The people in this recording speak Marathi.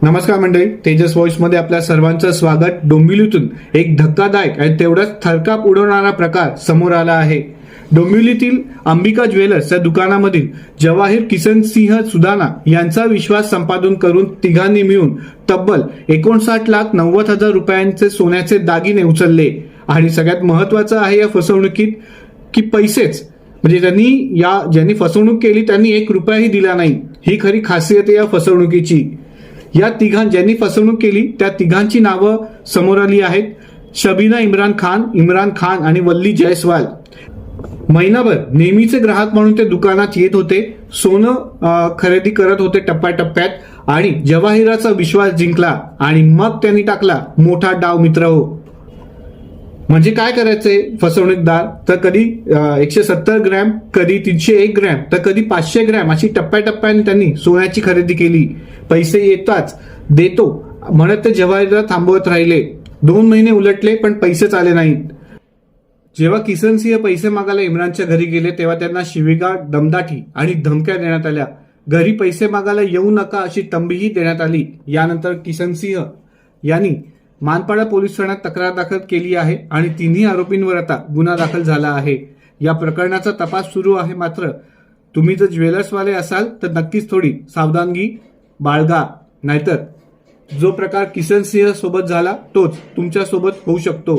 नमस्कार मंडळी, तेजस व्हॉइस मध्ये आपल्या सर्वांचं स्वागत. डोंबिवलीतून एक धक्कादायक आणि तेवढाच थरकाप उडवणारा प्रकार समोर आला आहे. डोंबिवलीतील अंबिका ज्वेलर्स या दुकानामधील जवाहीर किसन सिंह सुदाना यांचा विश्वास संपादन करून तिघांनी मिळून तब्बल 59,90,000 रुपयांचे सोन्याचे दागिने उचलले. आणि सगळ्यात महत्वाचं आहे या फसवणुकीत की पैसेच, म्हणजे ज्यांनी फसवणूक केली त्यांनी 1 रुपयाही दिला नाही. ही खरी खासियत आहे या फसवणुकीची. या ज्यांनी फसवणूक केली त्या तिघांची नावं समोर आली आहेत. शबीना इम्रान खान आणि वल्ली जयस्वाल. महिनाभर नेहमीचे ग्राहक म्हणून ते दुकानात येत होते, सोनं खरेदी करत होते टप्प्याटप्प्यात आणि जवाहिराचा विश्वास जिंकला आणि मग त्यांनी टाकला मोठा डाव. मित्र हो, म्हणजे काय करायचंय फसवणूकदार, तर कधी 170 ग्रॅम, कधी 301 ग्रॅम, तर कधी 500 ग्रॅम अशी टप्प्याटप्प्याने त्यांनी सोन्याची खरेदी केली. पैसे येताच देतो म्हणत ते जवाहिरला थांबवत राहिले. 2 महिने उलटले पण पैसेच आले नाहीत. जेव्हा किसन सिंह पैसे मागायला इम्रानच्या घरी गेले तेव्हा त्यांना शिवीगाळ, दमदाटी आणि धमक्या देण्यात आल्या. घरी पैसे मागायला येऊ नका अशी तंबीही देण्यात आली. यानंतर किसन सिंह यांनी मानपाडा पोलीस ठाण्यात तक्रार दाखल केली आहे आणि तिन्ही आरोपींवर आता गुन्हा दाखल झाला आहे. या प्रकरणाचा तपास सुरू आहे. मात्र तुम्ही जर ज्वेलर्सवाले असाल तर नक्कीच थोडी सावधानगी बाळगा, नाहीतर जो प्रकार किसन सिंह सोबत झाला तोच तुमच्या सोबत होऊ शकतो.